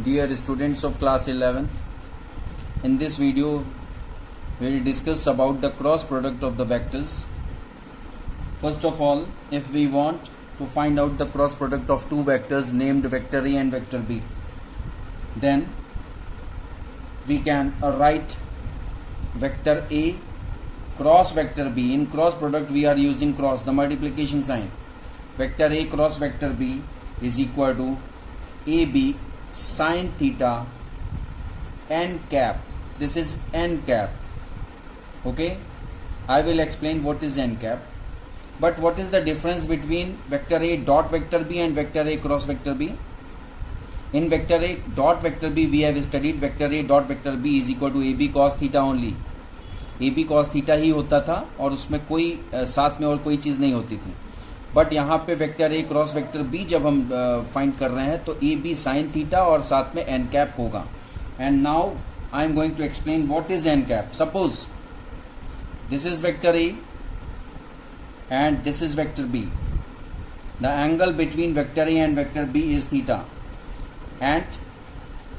Dear students of class 11th, in this video we will discuss about the cross product of the vectors. First of all, if we want to find out the cross product of two vectors named vector A and vector B, then we can write vector A cross vector B. In cross product we are using cross, the multiplication sign. Vector A cross vector B is equal to AB sin theta n cap. This is n cap. Okay, I will explain what is n cap. But what is the difference between vector A dot vector B and vector A cross vector B? In vector A dot vector B we have studied vector A dot vector B is equal to AB cos theta only. AB cos theta ही होता था और उसमें कोई साथ में और कोई चीज़ नहीं होती थी. बट यहाँ पे वेक्टर ए क्रॉस वेक्टर बी जब हम फाइंड कर रहे हैं तो ए बी साइन थीटा और साथ में एन कैप होगा. And now I am going to explain what is n cap. Suppose this is vector A and this is vector B. The angle between vector A and vector B is theta and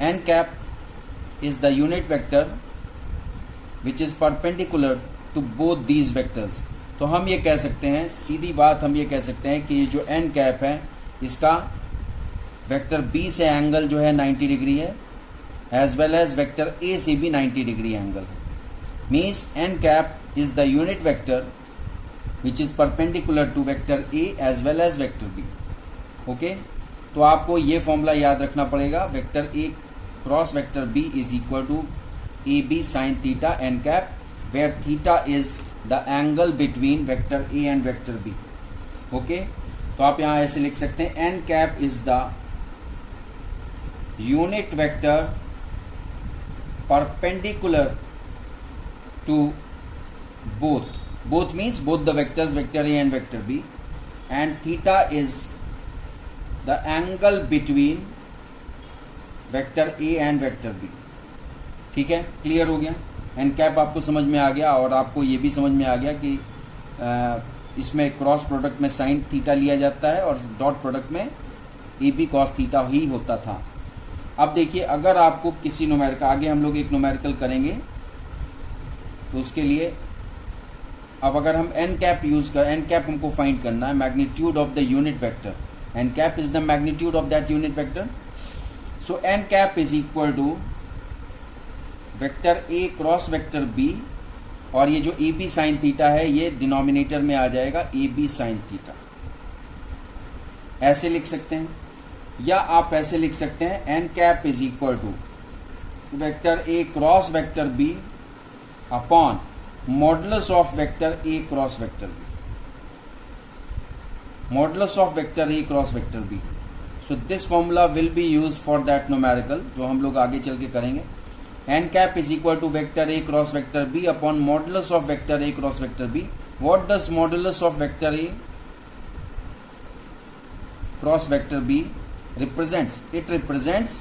n cap is the unit vector which is perpendicular to both these vectors. तो हम ये कह सकते हैं, सीधी बात हम ये कह सकते हैं कि ये जो एन कैप है इसका वेक्टर बी से एंगल जो है 90 डिग्री है, as well as vector A से भी 90 डिग्री एंगल है. Means n cap is the unit vector which is perpendicular to vector A as well as vector B. Okay, तो आपको ये फॉर्मूला याद रखना पड़ेगा. Vector A cross vector B is equal to A B sine theta n cap, where theta is the angle between vector A and vector B. Okay, तो आप यहाँ ऐसे लिख सकते हैं n cap is the unit vector perpendicular to both means both the vectors vector A and vector B, and theta is the angle between vector A and vector B. ठीक है, clear हो गया. एन कैप आपको समझ में आ गया और आपको ये भी समझ में आ गया कि इसमें क्रॉस प्रोडक्ट में साइन थीटा लिया जाता है और डॉट प्रोडक्ट में ए बी कॉस थीटा ही होता था. अब देखिए, अगर आपको किसी न्यूमेरिकल, आगे हम लोग एक न्यूमेरिकल करेंगे तो उसके लिए अब अगर हम एन कैप यूज कर, एन कैप हमको फाइंड करना है magnitude of the unit vector. N cap is the magnitude of that unit vector. So n cap is equal to vector A cross vector B, और ये जो A B sine theta है ये denominator में आ जाएगा A B sine theta. ऐसे लिख सकते हैं, या आप ऐसे लिख सकते हैं n cap is equal to vector A cross vector B upon modulus of vector A cross vector B. Modulus of vector A cross vector B. So this formula will be use for that numerical जो हम लोग आगे चल के करेंगे. n cap is equal to vector A cross vector B upon modulus of vector A cross vector B. What does modulus of vector A cross vector B represents? It represents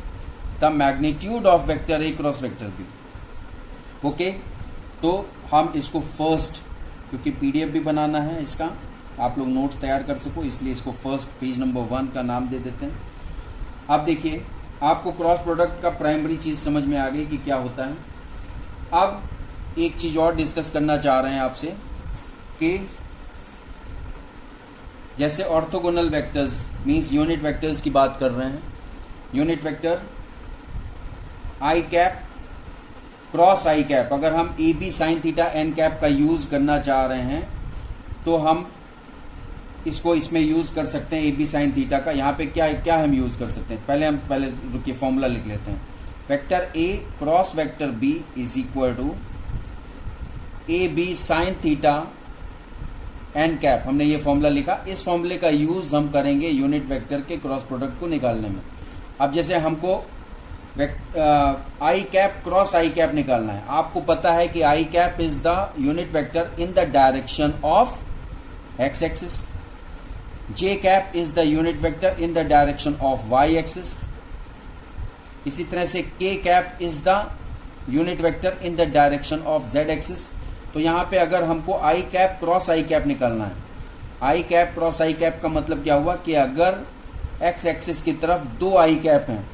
the magnitude of vector A cross vector B. Okay, तो हम इसको first, क्योंकि PDF भी बनाना है इसका, आप लोग notes तैयार कर सको, इसलिए इसको फर्स्ट पेज नंबर 1 का नाम दे देते हैं. अब देखिए, आपको क्रॉस प्रोडक्ट का प्राइमरी चीज समझ में आ गई कि क्या होता है. अब एक चीज और डिस्कस करना चाह रहे हैं आपसे कि जैसे orthogonal vectors means unit vectors की बात कर रहे हैं. Unit vector i cap cross i cap, अगर हम A B sine theta n cap का यूज करना चाह रहे हैं तो हम इसको इसमें यूज कर सकते हैं ए बी साइन थीटा का. यहाँ पे क्या क्या हम यूज कर सकते हैं, पहले रुकिए फॉर्मूला लिख लेते हैं. Vector A cross vector B is equal to A B sine theta n cap. हमने ये फॉर्मूला लिखा. इस फॉर्मूले का यूज हम करेंगे यूनिट वेक्टर के क्रॉस प्रोडक्ट को निकालने में. अब जैसे हमको i cap cross i cap निकालना है. आपको पता है कि i cap is the unit vector in the direction of x axis. J cap is the unit vector in the direction of y axis. इसी तरह से K cap is the unit vector in the direction of z axis. तो यहाँ पे अगर हमको i cap cross i cap निकालना है आई कैप क्रॉस आई कैप का मतलब क्या हुआ कि अगर एक्स एक्सिस की तरफ दो आई कैप हैं,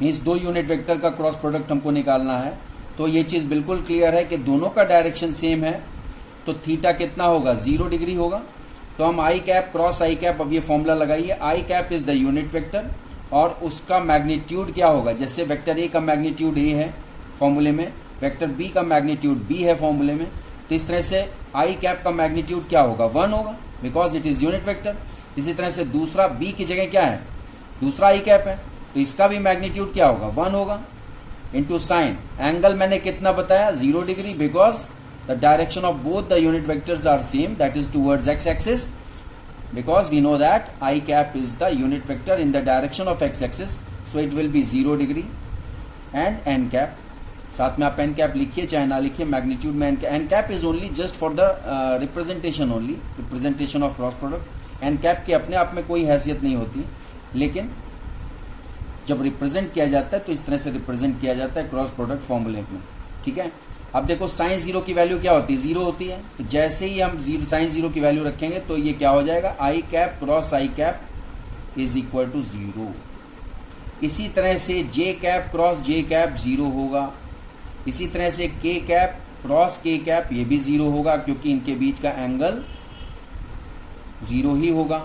मीन्स दो यूनिट वेक्टर का क्रॉस प्रोडक्ट हमको निकालना है, तो ये चीज बिल्कुल क्लियर है कि दोनों का डायरेक्शन सेम है, तो थीटा कितना होगा, 0 डिग्री होगा। तो हम i cap cross i cap, अब ये फॉर्मूला लगाइए, i cap is the unit vector और उसका मैग्नीट्यूड क्या होगा, जैसे वेक्टर ए का मैग्नीट्यूड ए है फॉर्मूले में, वेक्टर बी का मैग्नीट्यूड बी है फॉर्मूले में, तो इस तरह से आई कैप का मैग्नीट्यूड क्या होगा, 1 होगा, because it is unit vector. इसी तरह से दूसरा बी की जगह क्या है, दूसरा आई कैप है, तो इसका भी मैग्नीट्यूड क्या होगा, 1 होगा। इंटू साइन, एंगल मैंने कितना बताया, 0 degree, because the direction of both the unit vectors are same, that is towards x axis, because we know that I cap is the unit vector in the direction of x axis, so it will be 0 degree, and n cap, साथ में आप n cap लिखिए चाहे ना लिखिए, magnitude में n cap is only just for the representation only, representation of cross product। n cap के अपने आप में कोई हैसियत नहीं होती, लेकिन जब रिप्रेजेंट किया जाता है तो इस तरह से रिप्रेजेंट किया जाता है क्रॉस प्रोडक्ट फॉर्मूले में, ठीक है। अब देखो साइन 0 की वैल्यू क्या होती है, 0 होती है, तो जैसे ही हम साइन 0 की वैल्यू रखेंगे तो ये क्या हो जाएगा, i cap cross i cap is equal to 0। इसी तरह से j cap cross j cap 0 होगा, इसी तरह से k cap cross k cap ये भी 0 होगा, क्योंकि इनके बीच का एंगल 0 ही होगा,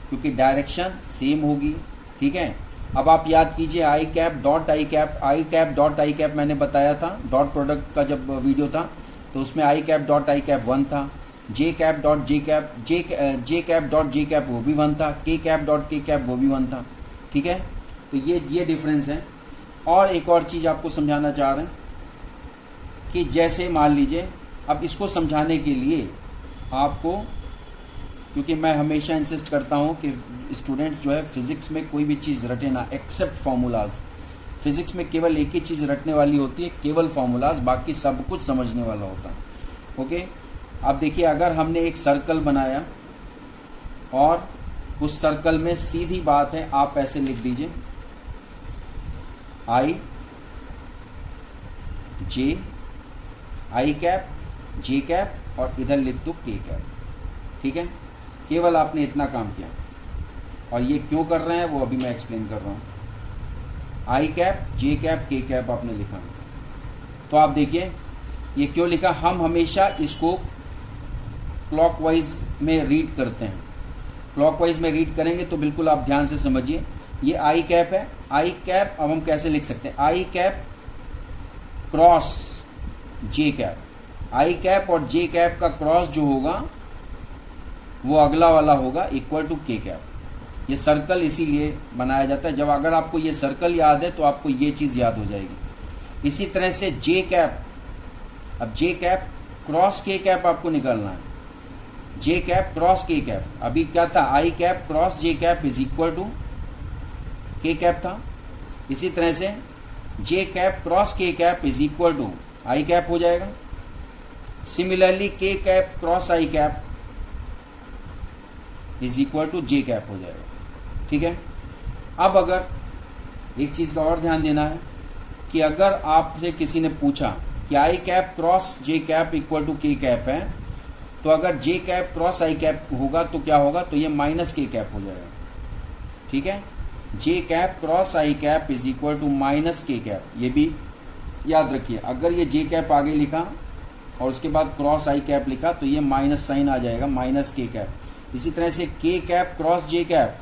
क्योंकि डायरेक्शन सेम होगी, ठीक है। अब आप याद कीजिए i cap dot i cap, i cap dot i cap मैंने बताया था डॉट प्रोडक्ट का जब वीडियो था, तो उसमें आई कैप डॉट आई कैप 1 था, जे cap dot J cap j cap dot J cap वो भी 1 था, के कैप डॉट के कैप वो भी 1 था, ठीक है। तो ये डिफरेंस है। और एक और चीज़ आपको समझाना चाह रहे हैं कि जैसे मान लीजिए, अब इसको समझाने के लिए आपको, क्योंकि मैं हमेशा इंसिस्ट करता हूं कि स्टूडेंट्स जो है फिजिक्स में कोई भी चीज़ रटे ना एक्सेप्ट फार्मूलाज। फिजिक्स में केवल एक ही चीज़ रटने वाली होती है, केवल फार्मूलाज, बाकी सब कुछ समझने वाला होता है। ओके, अब देखिए अगर हमने एक सर्कल बनाया और उस सर्कल में सीधी बात है, आप ऐसे लिख दीजिए आई कैप जे कैप और इधर लिख दो के कैप, ठीक है। केवल आपने इतना काम किया, और ये क्यों कर रहे हैं वो अभी मैं एक्सप्लेन कर रहा हूँ। आई cap j cap k cap आपने लिखा, तो आप देखिए ये क्यों लिखा, हम हमेशा इसको क्लॉकवाइज में रीड करते हैं। क्लॉकवाइज में रीड करेंगे तो बिल्कुल आप ध्यान से समझिए, ये आई कैप है, आई कैप अब हम कैसे लिख सकते हैं, आई cap cross j cap, i cap और जे कैप का क्रॉस जो होगा वो अगला वाला होगा इक्वल टू के कैप। ये सर्कल इसीलिए बनाया जाता है, जब अगर आपको ये सर्कल याद है तो आपको ये चीज़ याद हो जाएगी। इसी तरह से जे कैप, अब j cap cross k cap आपको निकालना है, j cap cross k cap, अभी क्या था, i cap cross j cap is equal to k cap था। इसी तरह से j cap cross k cap is equal to i cap हो जाएगा। Similarly k cap cross i cap is equal to j cap हो जाएगा, ठीक है। अब अगर एक चीज का और ध्यान देना है कि अगर आपसे किसी ने पूछा कि i cap cross j cap equal to k cap है, तो अगर j cap cross i cap होगा तो क्या होगा, तो ये माइनस के कैप हो जाएगा, ठीक है। J cap cross i cap is equal to minus k cap, ये भी याद रखिए। अगर ये जे कैप आगे लिखा और उसके बाद क्रॉस आई कैप लिखा तो ये माइनस साइन आ जाएगा, माइनस के कैप। इसी तरह से k cap cross j cap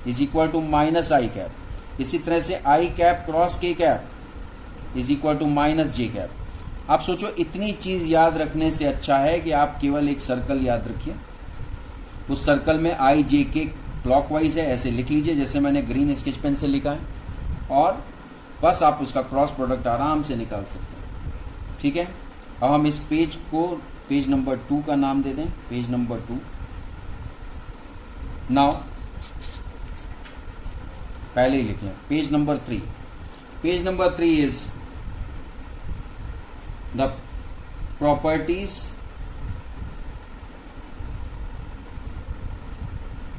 is equal to minus i cap. इसी तरह से i cap cross k cap is equal to minus j cap. आप सोचो, इतनी चीज याद रखने से अच्छा है कि आप केवल एक सर्कल याद रखिए, उस सर्कल में आई जे के क्लॉकवाइज है, ऐसे लिख लीजिए जैसे मैंने ग्रीन स्केच पेन से लिखा है, और बस आप उसका क्रॉस प्रोडक्ट आराम से निकाल सकते हैं, ठीक है। अब हम इस पेज को पेज नंबर 2 का नाम दे दें, पेज नंबर 2। नाउ पहले ही लिखें page number 3। Page number 3 is the properties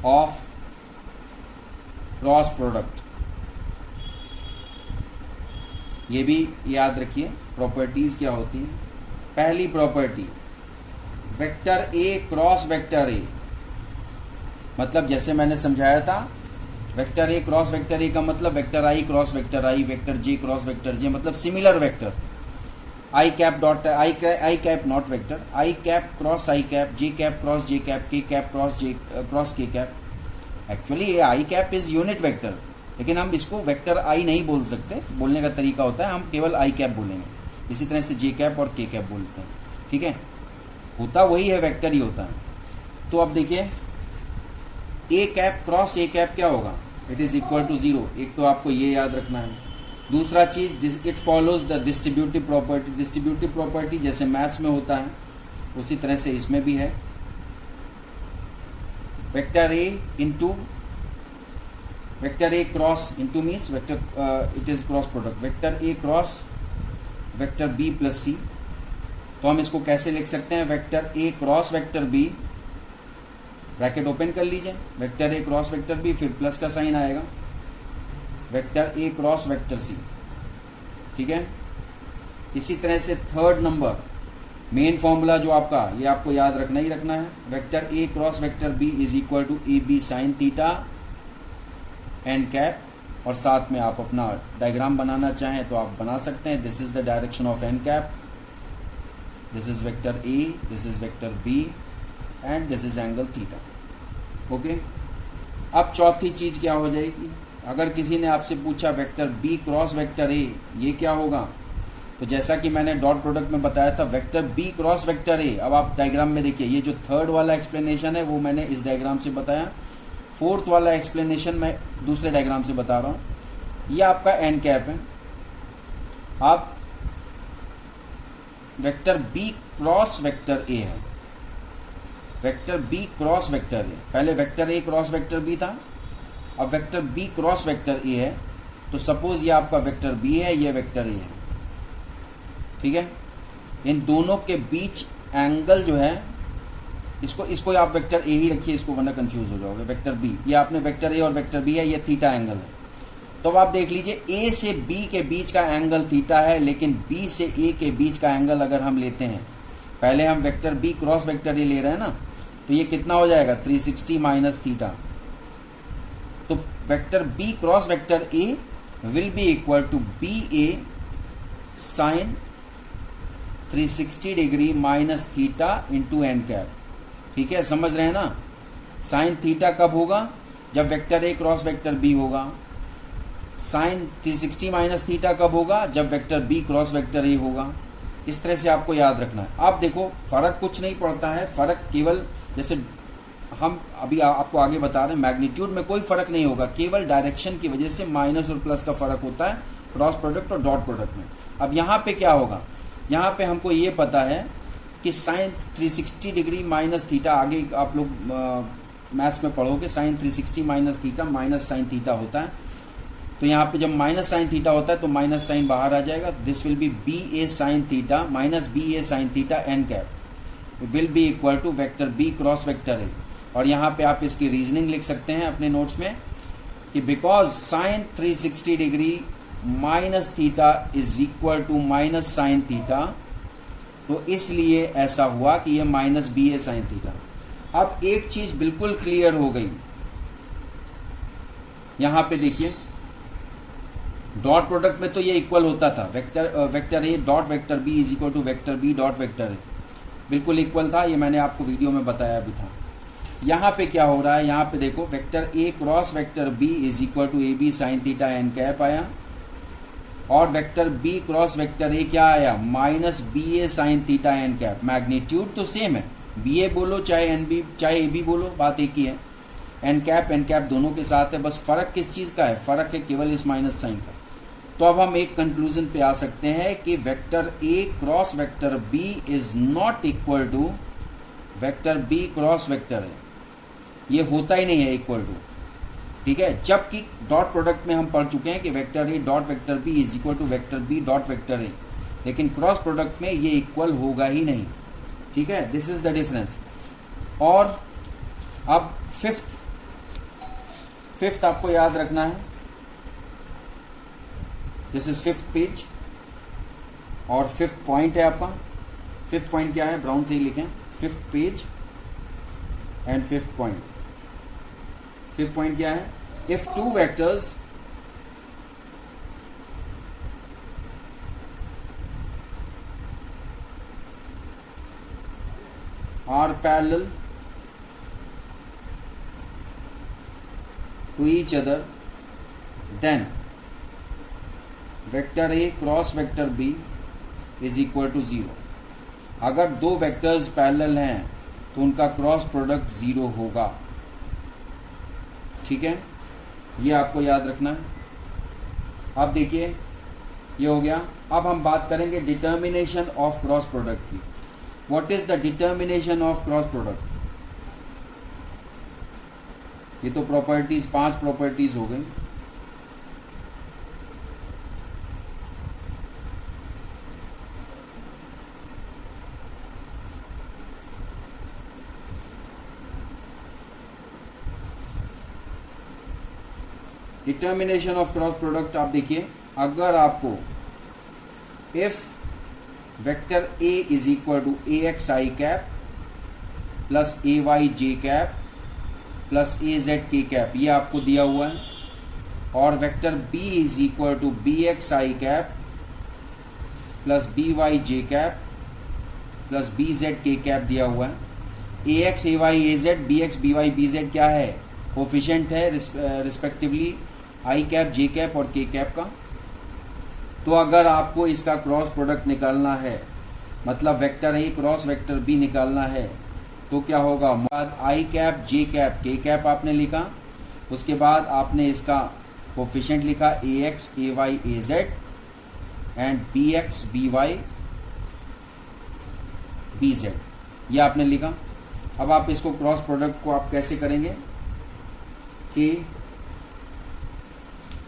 of cross product. ये भी याद रखिए प्रॉपर्टीज क्या होती है। पहली property, vector A cross vector ए मतलब जैसे मैंने समझाया था, वेक्टर ए क्रॉस वेक्टर ए का मतलब वेक्टर आई क्रॉस वेक्टर आई, वेक्टर जे क्रॉस वेक्टर जे, मतलब similar vector. I cap dot i cap not vector, i cap cross i cap, j cap cross j cap, k cap cross k cap. Actually ये आई cap is unit vector, लेकिन हम इसको vector आई नहीं बोल सकते, बोलने का तरीका होता है हम केवल आई कैप बोलेंगे। इसी तरह से जे कैप और के कैप बोलते हैं, ठीक है, होता वही है, वेक्टर ही होता है। तो अब देखिए A cap cross A cap क्या होगा, इट इज इक्वल टू 0। एक तो आपको ये याद रखना है। दूसरा चीज, it follows the distributive property. Distributive property जैसे मैथ्स में होता है उसी तरह से इसमें भी है। Vector a into vector A cross into means vector it is cross product, vector A cross vector b plus c. तो हम इसको कैसे लिख सकते हैं, वेक्टर ए cross vector b, bracket open कर लीजिए, वेक्टर ए क्रॉस वेक्टर बी, फिर प्लस का साइन आएगा, वेक्टर ए क्रॉस वेक्टर सी, ठीक है। इसी तरह से थर्ड नंबर मेन फॉर्मूला जो आपका, ये आपको याद रखना ही रखना है, vector A cross vector B is equal to A B sine theta n cap. और साथ में आप अपना डायग्राम बनाना चाहें तो आप बना सकते हैं। This is the direction of n cap, this is vector A, this is vector B and this is angle theta. Okay, अब चौथी चीज क्या हो जाएगी, अगर किसी ने आपसे पूछा vector B cross vector A ये क्या होगा, तो जैसा कि मैंने डॉट प्रोडक्ट में बताया था vector B cross vector A. अब आप डायग्राम में देखिए, ये जो थर्ड वाला एक्सप्लेनेशन है वो मैंने इस डायग्राम से बताया, फोर्थ वाला एक्सप्लेनेशन मैं दूसरे डायग्राम से बता रहा हूं। ये आपका एन कैप है, आप vector B cross vector a है, vector B cross vector a, पहले वेक्टर ए क्रॉस वेक्टर बी था, अब vector B cross vector a है। तो सपोज ये आपका वेक्टर बी है, ये वेक्टर ए है, ठीक है। इन दोनों के बीच एंगल जो है, इसको आप वेक्टर ए ही रखिए, इसको वरना कंफ्यूज हो जाओगे। वेक्टर बी, ये आपने वेक्टर ए और वेक्टर बी है, ये थीटा एंगल है। तो अब आप देख लीजिए ए से बी के बीच का एंगल थीटा है, लेकिन बी से ए के बीच का एंगल अगर हम लेते हैं, पहले हम vector B cross vector A ले रहे हैं ना, तो ये कितना हो जाएगा 360 माइनस थीटा। तो vector B cross vector A will be equal to B A sine 360 degree minus theta into n cap, ठीक है, समझ रहे हैं ना। साइन थीटा कब होगा, जब वेक्टर ए क्रॉस वेक्टर बी होगा। साइन 360 माइनस थीटा कब होगा, जब vector B cross vector A होगा। इस तरह से आपको याद रखना है। आप देखो फर्क कुछ नहीं पड़ता है, फर्क केवल जैसे हम अभी आपको आगे बता रहे हैं, मैग्नीट्यूड में कोई फर्क नहीं होगा, केवल डायरेक्शन की वजह से माइनस और प्लस का फर्क होता है क्रॉस प्रोडक्ट और डॉट प्रोडक्ट में। अब यहाँ पे क्या होगा, यहाँ पे हमको ये पता है कि साइन 360 डिग्री माइनस थीटा, आगे आप लोग मैथ्स में पढ़ोगे, sine 360 minus theta minus sine theta होता है। तो यहाँ पे जब माइनस साइन थीटा होता है तो माइनस साइन बाहर आ जाएगा, this will be B A sine theta minus B A sine theta n cap will be equal to vector B cross vector A. और यहाँ पे आप इसकी रीजनिंग लिख सकते हैं अपने नोट्स में कि because sine 360 degree minus theta is equal to minus sine theta, तो इसलिए ऐसा हुआ कि ये माइनस बी ए साइन थीटा। अब एक चीज बिल्कुल क्लियर हो गई, यहां पे देखिए डॉट प्रोडक्ट में तो ये इक्वल होता था, vector A dot vector B is equal to vector B dot vector A, बिल्कुल इक्वल था, ये मैंने आपको वीडियो में बताया भी था। यहाँ पे क्या हो रहा है, यहाँ पे देखो vector A cross vector B is equal to A B sine theta n cap आया, और vector B cross vector a क्या आया, माइनस बी ए sine theta n cap. Magnitude तो सेम है, बी ए बोलो चाहे एन बी चाहे A B बोलो, बात एक ही है। एन कैप दोनों के साथ है, बस फर्क किस चीज का है, फर्क है केवल इस माइनस साइन का। तो अब हम एक कंक्लूजन पे आ सकते हैं कि vector A cross vector B is not equal to vector B cross vector A, ये होता ही नहीं है इक्वल टू, ठीक है। जबकि डॉट प्रोडक्ट में हम पढ़ चुके हैं कि vector A dot vector B is equal to vector B dot vector A, लेकिन क्रॉस प्रोडक्ट में ये इक्वल होगा ही नहीं, ठीक है, दिस इज द डिफरेंस। और अब फिफ्थ आपको याद रखना है, दिस इज फिफ्थ पेज और फिफ्थ पॉइंट है आपका। फिफ्थ पॉइंट क्या है, ब्राउन से ही लिखें, fifth page and fifth point. Fifth point क्या है, if two vectors are parallel to each other, then vector A cross vector B is equal to 0. अगर दो वेक्टर्स पैरेलल हैं तो उनका क्रॉस प्रोडक्ट 0 होगा। ठीक है, ये आपको याद रखना है। अब देखिए ये हो गया। अब हम बात करेंगे डिटर्मिनेशन ऑफ क्रॉस प्रोडक्ट की। What is the determination of cross product? ये तो प्रॉपर्टीज, 5 प्रॉपर्टीज हो गई। डिटर्मिनेशन ऑफ क्रॉस प्रोडक्ट आप देखिए, अगर आपको if vector A is equal to a x i cap plus a y j cap plus a z k cap, ये आपको दिया हुआ है, और vector B is equal to b x i cap plus b y j cap plus b z k cap दिया हुआ है। A x a y a z, b x b y b z क्या है, coefficient है respectively आई cap j cap और के cap का। तो अगर आपको इसका क्रॉस प्रोडक्ट निकालना है, मतलब वेक्टर ए क्रॉस वेक्टर बी निकालना है, तो क्या होगा, बाद i cap j cap k cap आपने लिखा, उसके बाद आपने इसका कोफिशिएंट लिखा a x a y a z and b x b y b z, ये आपने लिखा। अब आप इसको क्रॉस प्रोडक्ट को आप कैसे करेंगे कि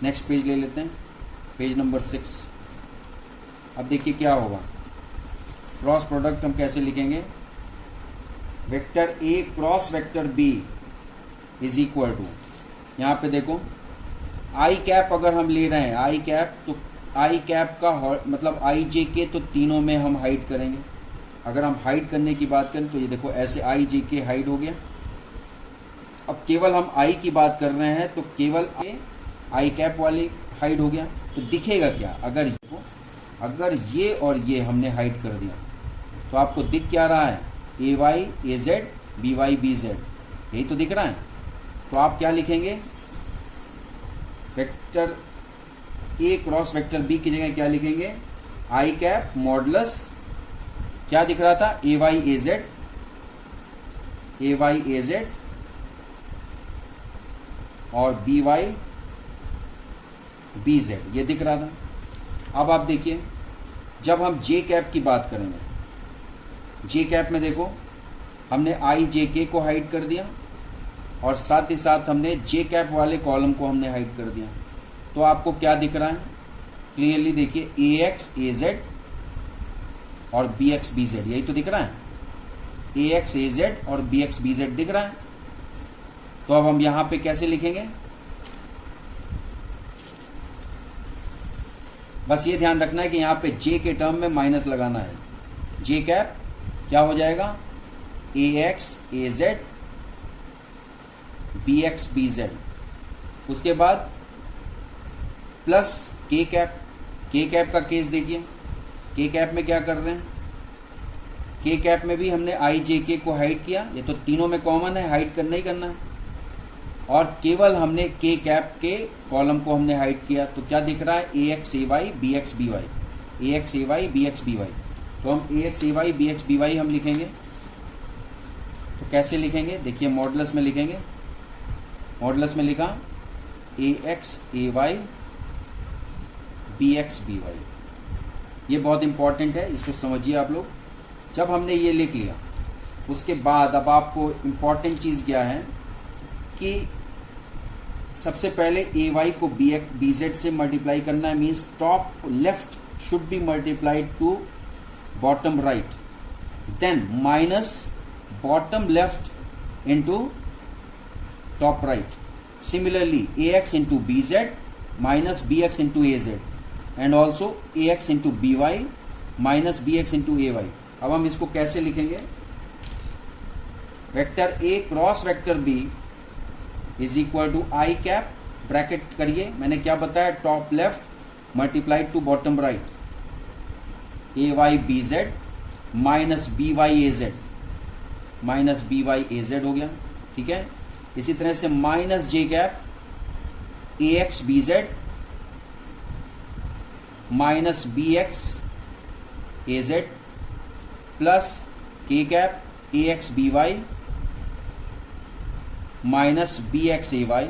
नेक्स्ट पेज ले लेते हैं, पेज नंबर 6। अब देखिए क्या होगा, क्रॉस प्रोडक्ट हम कैसे लिखेंगे, vector A cross vector B is equal to, यहाँ पे देखो आई कैप अगर हम ले रहे हैं आई कैप, तो आई कैप का मतलब आई जे के तो तीनों में हम हाइड करेंगे। अगर हम हाइड करने की बात करें तो ये देखो ऐसे आई जे के हाइड हो गया। अब केवल हम आई की बात कर रहे हैं तो केवल आई कैप वाली हाइड हो गया। तो दिखेगा क्या, अगर ये और ये हमने हाइड कर दिया तो आपको दिख क्या रहा है, a y a z b y b z, यही तो दिख रहा है। तो आप क्या लिखेंगे, वेक्टर ए क्रॉस वेक्टर बी की जगह क्या लिखेंगे, आई कैप मॉडुलस क्या दिख रहा था, ए वाई ए जेड और बी वाई बी जेड, ये दिख रहा था। अब आप देखिए जब हम जे कैप की बात करेंगे, जे कैप में देखो हमने आई जे के को हाइड कर दिया और साथ ही साथ हमने जे कैप वाले कॉलम को हमने हाइड कर दिया। तो आपको क्या दिख रहा है, क्लियरली देखिए ए एक्स ए जेड और बी एक्स बी जेड, यही तो दिख रहा है, ए एक्स ए जेड और बी एक्स बी जेड दिख रहा है। तो अब हम यहां पे कैसे लिखेंगे, बस ये ध्यान रखना है कि यहां पे जे के टर्म में माइनस लगाना है। जे कैप क्या हो जाएगा, a x a z b x b z, उसके बाद plus k cap. K cap का केस देखिए, के कैप में क्या कर रहे हैं, के कैप में भी हमने आई जे के को हाइड किया, ये तो तीनों में कॉमन है, हाइड करना ही करना है, और केवल हमने के कैप के कॉलम को हमने हाइड किया। तो क्या दिख रहा है, a x a y b x b y, a x a y b x b y. तो हम a x a y b x b y हम लिखेंगे, तो कैसे लिखेंगे, देखिए मॉडुलस में लिखेंगे, मॉडुलस में लिखा a x a y b x b y, ये बहुत इंपॉर्टेंट है, इसको समझिए आप लोग। जब हमने ये लिख लिया उसके बाद अब आपको इंपॉर्टेंट चीज क्या है कि सबसे पहले ए वाई को बी जेड से मल्टीप्लाई करना है, means top left should be multiplied to bottom right, then minus bottom left into top right. Similarly A x into B z minus B x into A z and also A x into B y minus B x into A y. अब हम इसको कैसे लिखेंगे, vector A cross vector B is equal to i cap, bracket करिए, मैंने क्या बताया, top left multiplied to bottom right, a y b z minus b y a z, minus b y a z हो गया, ठीक है। इसी तरह से minus j cap a x b z minus B x a z plus k cap a x b y minus B x a y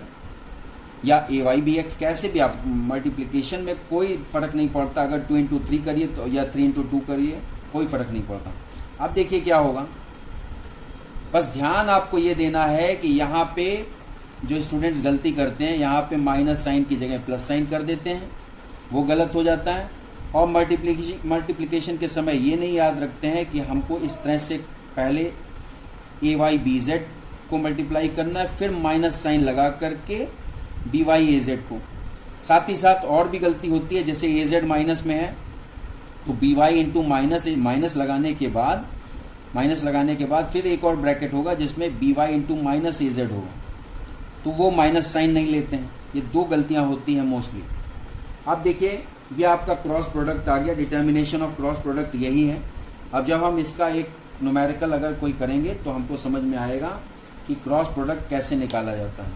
या a y b x, कैसे भी आप मल्टीप्लिकेशन में कोई फर्क नहीं पड़ता, अगर 2 इंटू 3 करिए तो या 3 इंटू 2 करिए कोई फर्क नहीं पड़ता। अब देखिए क्या होगा, बस ध्यान आपको ये देना है कि यहाँ पे जो स्टूडेंट्स गलती करते हैं, यहाँ पे माइनस साइन की जगह प्लस साइन कर देते हैं, वो गलत हो जाता है। और मल्टीप्लिकेशन के समय ये नहीं याद रखते हैं कि हमको इस तरह से पहले ए वाई बी जेड को मल्टीप्लाई करना है, फिर माइनस साइन लगा करके बी वाई ए जेड को। साथ ही साथ और भी गलती होती है, जैसे ए जेड माइनस में है तो बी वाई इंटू माइनस लगाने के बाद फिर एक और ब्रैकेट होगा जिसमें बी वाई इंटू माइनस ए जेड होगा, तो वो माइनस साइन नहीं लेते हैं। ये दो गलतियां होती हैं मोस्टली। अब देखिए ये आपका क्रॉस प्रोडक्ट आ गया, डिटर्मिनेशन ऑफ क्रॉस प्रोडक्ट यही है। अब जब हम इसका एक न्यूमेरिकल अगर कोई करेंगे तो हमको समझ में आएगा कि क्रॉस प्रोडक्ट कैसे निकाला जाता है,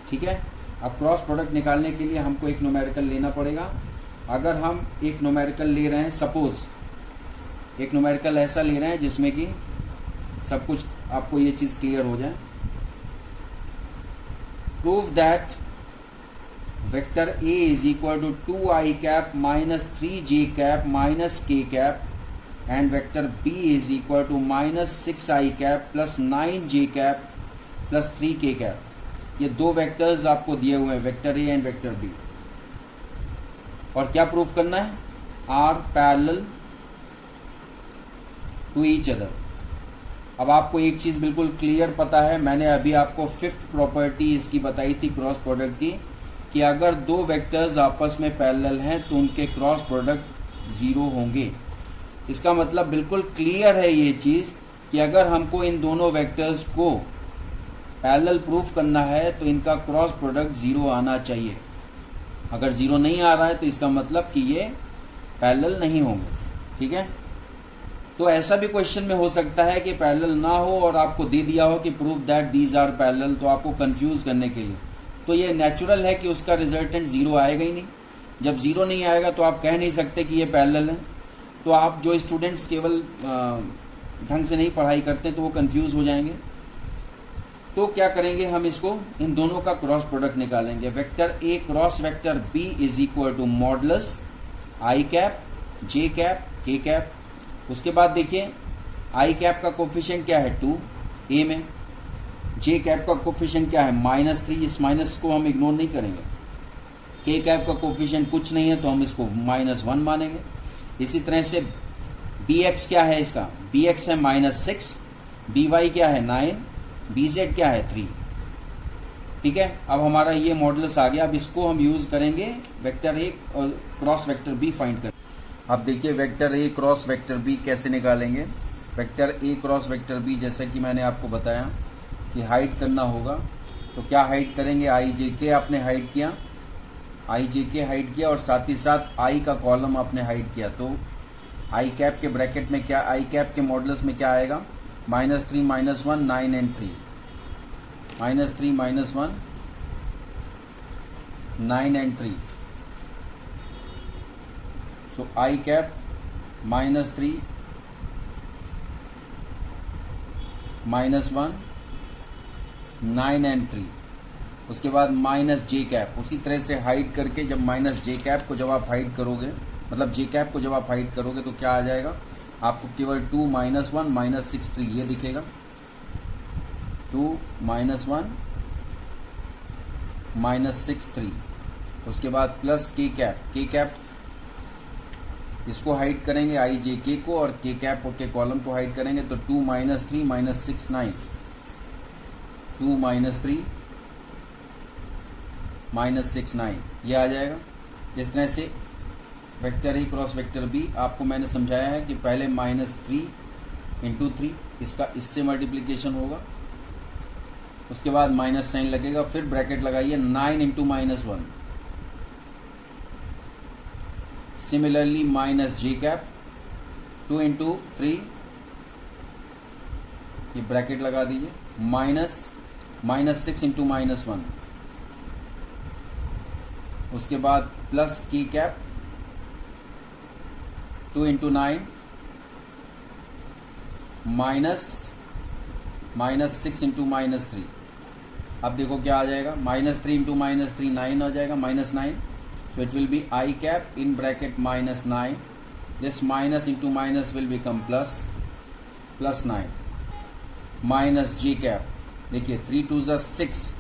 ठीक है। अब क्रॉस प्रोडक्ट निकालने के लिए हमको एक न्यूमेरिकल लेना पड़ेगा। अगर हम एक न्यूमेरिकल ले रहे हैं, सपोज एक न्यूमेरिकल ऐसा ले रहे हैं जिसमें कि सब कुछ आपको ये चीज क्लियर हो जाए। Prove that vector A is equal to 2i cap minus 3j cap minus k cap and vector B is equal to minus 6i cap plus 9j cap plus 3k cap. ये दो vectors आपको दिए हुए हैं, vector A and vector B. और क्या proof करना है, are parallel to each other. अब आपको एक चीज बिल्कुल क्लियर पता है, मैंने अभी आपको फिफ्थ प्रॉपर्टी इसकी बताई थी क्रॉस प्रोडक्ट की, कि अगर दो वेक्टर्स आपस में पैरेलल हैं तो उनके क्रॉस प्रोडक्ट 0 होंगे। इसका मतलब बिल्कुल क्लियर है ये चीज कि अगर हमको इन दोनों वेक्टर्स को पैरेलल प्रूफ करना है तो इनका क्रॉस प्रोडक्ट 0 आना चाहिए। अगर 0 नहीं आ रहा है तो इसका मतलब कि ये पैरेलल नहीं होंगे, ठीक है। तो ऐसा भी क्वेश्चन में हो सकता है कि पैरेलल ना हो और आपको दे दिया हो कि proof that these are parallel, तो आपको कंफ्यूज करने के लिए। तो ये नेचुरल है कि उसका रिजल्टेंट 0 आएगा ही नहीं। जब 0 नहीं आएगा तो आप कह नहीं सकते कि ये पैरेलल है। तो आप जो स्टूडेंट्स केवल ढंग से नहीं पढ़ाई करते तो वो कंफ्यूज हो जाएंगे। तो क्या करेंगे, हम इसको इन दोनों का क्रॉस प्रोडक्ट निकालेंगे। Vector A cross vector B is equal to modulus i cap j cap k cap. उसके बाद देखिए आई कैप का कोफिशिएंट क्या है 2 ए में, जे कैप का कोफिशिएंट क्या है -3, इस माइनस को हम इग्नोर नहीं करेंगे। के कैप का कोफिशिएंट कुछ नहीं है तो हम इसको -1 मानेंगे। इसी तरह से बी एक्स क्या है, इसका बी एक्स है -6, बी वाई क्या है 9, बी जेड क्या है 3, ठीक है। अब हमारा ये मॉडुलस आ गया। अब इसको हम यूज करेंगे वेक्टर ए और क्रॉस वेक्टर बी फाइंड कर। अब देखिए वेक्टर ए क्रॉस वेक्टर बी कैसे निकालेंगे। वेक्टर ए क्रॉस वेक्टर बी जैसा कि मैंने आपको बताया कि हाइड करना होगा। तो क्या हाइड करेंगे, आई जे के आपने हाइड किया, आई जे के हाइड किया और साथ ही साथ आई का कॉलम आपने हाइड किया। तो आई कैप के ब्रैकेट में क्या, आई कैप के मॉडुलस में क्या आएगा, -3 -1 9 and 3, -3 -1 9 and 3। So I cap -3 -1 9 and 3। उसके बाद माइनस जे कैप, उसी तरह से हाइड करके जब माइनस जे कैप को जब आप हाइड करोगे, मतलब जे कैप को जब आप हाइड करोगे तो क्या आ जाएगा, आपको केवल 2 -1 -6 3 ये दिखेगा। 2 -1 -6 3। उसके बाद प्लस के कैप इसको हाइड करेंगे आई जे के को और के कैप के कॉलम को हाइड करेंगे। तो 2 -3 -6 9, 2 -3 -6 9 ये आ जाएगा। इस तरह से वेक्टर ए क्रॉस वेक्टर बी आपको मैंने समझाया है कि पहले -3 × 3 इसका इससे मल्टीप्लिकेशन होगा, उसके बाद माइनस साइन लगेगा, फिर ब्रैकेट लगाइए 9 into minus 1, similarly minus j cap 2 into 3, ये ब्रैकेट लगा दीजिए, माइनस 6 इंटू माइनस 1, उसके बाद plus k cap 2 into 9 minus 6 into minus 3। अब देखो क्या आ जाएगा, -3 इंटू -3 9 हो जाएगा, -9, so it will be I cap in bracket -9, this minus into minus will become plus 9, minus J cap, देखिए 3 2 6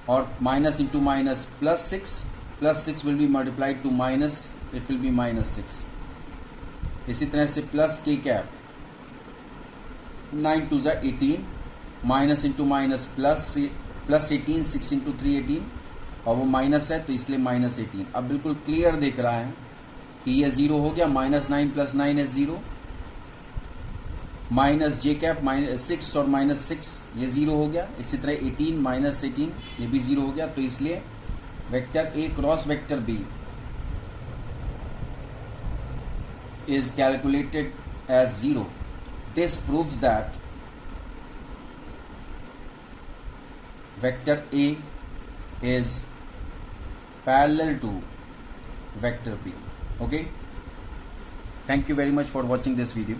और minus into minus +6 will be multiplied to minus, it will be -6। इसी तरह से plus k cap 9 2 18, minus into minus plus 18, 6 into 3 18, और वो minus है तो इसलिए -18। अब बिल्कुल क्लियर दिख रहा है कि ये 0 हो गया, -9 + 9 is 0, माइनस जे कैप -6 और -6 ये 0 हो गया। इसी तरह 18 -18 ये भी 0 हो गया, तो इसलिए vector A cross vector B is calculated as 0. This proves that vector A is parallel to vector B. Okay, thank you very much for watching this video.